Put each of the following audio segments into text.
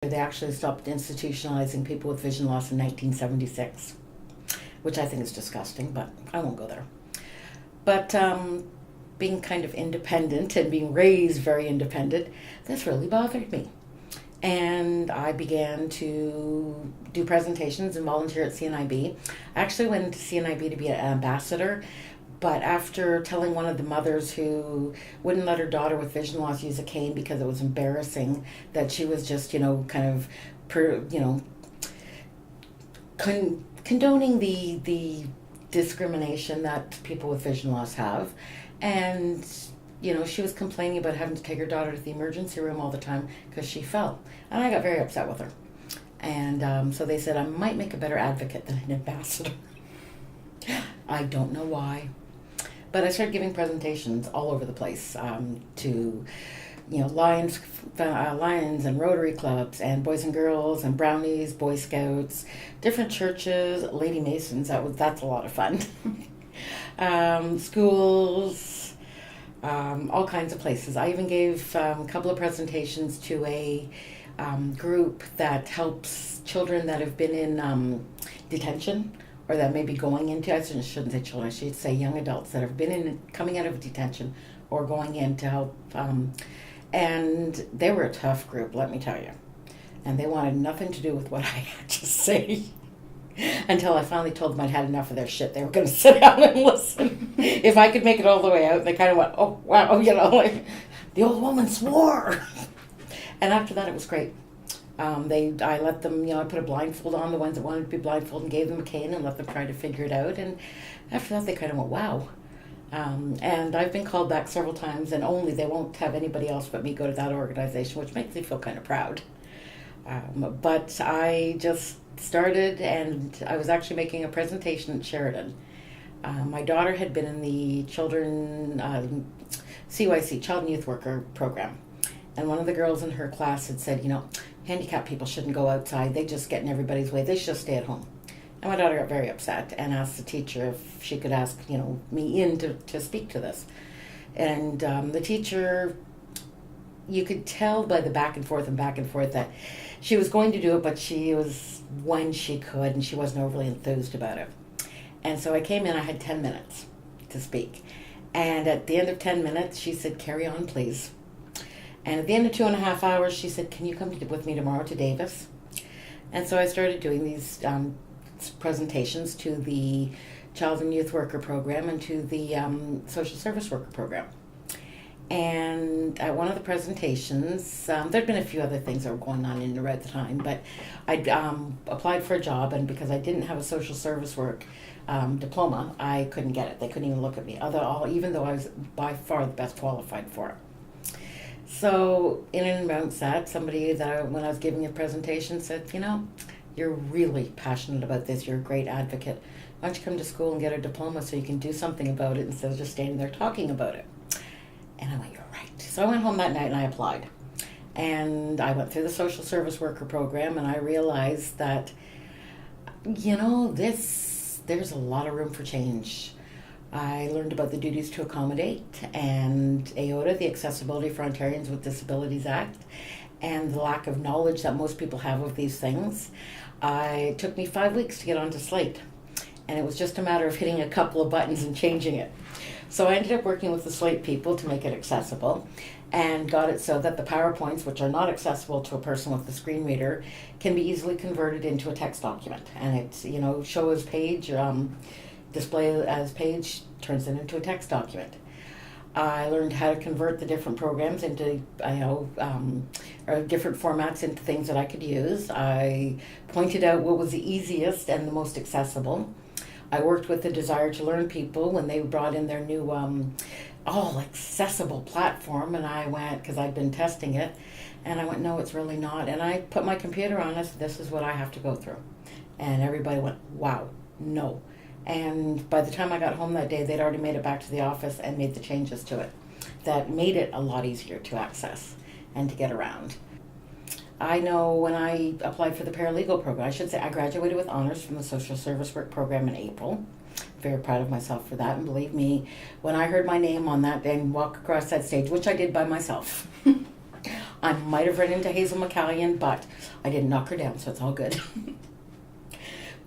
they actually stopped institutionalizing people with vision loss in 1976, which I think is disgusting, but I won't go there. But being kind of independent and being raised very independent, this really bothered me. And I began to do presentations and volunteer at CNIB. I actually went to CNIB to be an ambassador, but after telling one of the mothers who wouldn't let her daughter with vision loss use a cane because it was embarrassing, that she was just, condoning the discrimination that people with vision loss have. And she was complaining about having to take her daughter to the emergency room all the time because she fell. And I got very upset with her. And so they said I might make a better advocate than an ambassador. I don't know why. But I started giving presentations all over the place to, Lions and Rotary clubs and Boys and Girls and Brownies, Boy Scouts, different churches, Lady Masons. That's a lot of fun. Schools, all kinds of places. I even gave a couple of presentations to a group that helps children that have been in detention, or that may be going into, I shouldn't say children, I should say young adults that have been coming out of detention or going in to help. And they were a tough group, let me tell you. And they wanted nothing to do with what I had to say. Until I finally told them I'd had enough of their shit. They were going to sit down and listen. If I could make it all the way out, they kind of went, oh, wow, like, the old woman swore. And after that, it was great. I let them, I put a blindfold on, the ones that wanted to be blindfolded, and gave them a cane and let them try to figure it out. And after that, they kind of went, wow. And I've been called back several times, and only they won't have anybody else but me go to that organization, which makes me feel kind of proud. But I just started, and I was actually making a presentation at Sheridan. My daughter had been in the CYC, Child and Youth Worker program. And one of the girls in her class had said, handicapped people shouldn't go outside. They just get in everybody's way. They should just stay at home. And my daughter got very upset and asked the teacher if she could ask, me in to speak to this. And the teacher, you could tell by the back and forth that she was going to do it, but she was when she could, and she wasn't overly enthused about it. And so I came in, I had 10 minutes to speak. And at the end of 10 minutes, she said, carry on, please. And at the end of 2.5 hours, she said, can you come with me tomorrow to Davis? And so I started doing these presentations to the Child and Youth Worker program and to the Social Service Worker program. And at one of the presentations, there'd been a few other things that were going on in around the time, but I'd applied for a job, and because I didn't have a social service work diploma, I couldn't get it. They couldn't even look at me, even though I was by far the best qualified for it. So in and around that, somebody when I was giving a presentation said, you're really passionate about this. You're a great advocate. Why don't you come to school and get a diploma so you can do something about it instead of just standing there talking about it? And I went, you're right. So I went home that night and I applied. And I went through the social service worker program, and I realized that, there's a lot of room for change. I learned about the duties to accommodate and AOTA, the Accessibility for Ontarians with Disabilities Act, and the lack of knowledge that most people have of these things. It took me 5 weeks to get onto Slate, and it was just a matter of hitting a couple of buttons and changing it. So I ended up working with the Slate people to make it accessible, and got it so that the PowerPoints, which are not accessible to a person with a screen reader, can be easily converted into a text document. And it's, show as page, display as page, turns it into a text document. I learned how to convert the different programs into, or different formats into things that I could use. I pointed out what was the easiest and the most accessible. I worked with the Desire to Learn people when they brought in their new accessible platform, and I went, because I'd been testing it, and I went, no, it's really not. And I put my computer on it, this is what I have to go through. And everybody went, wow, no. And by the time I got home that day, they'd already made it back to the office and made the changes to it that made it a lot easier to access and to get around. I know when I applied for the paralegal program, I should say I graduated with honors from the social service work program in April. Very proud of myself for that. And believe me, when I heard my name on that and walk across that stage, which I did by myself, I might have run into Hazel McCallion, but I didn't knock her down, so it's all good.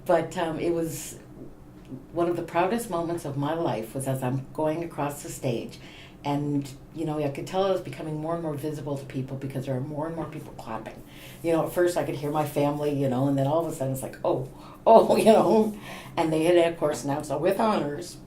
But it was one of the proudest moments of my life was as I'm going across the stage. And, I could tell I was becoming more and more visible to people because there are more and more people clapping. At first I could hear my family, and then all of a sudden it's like, oh, and they had, of course, announced, with honors,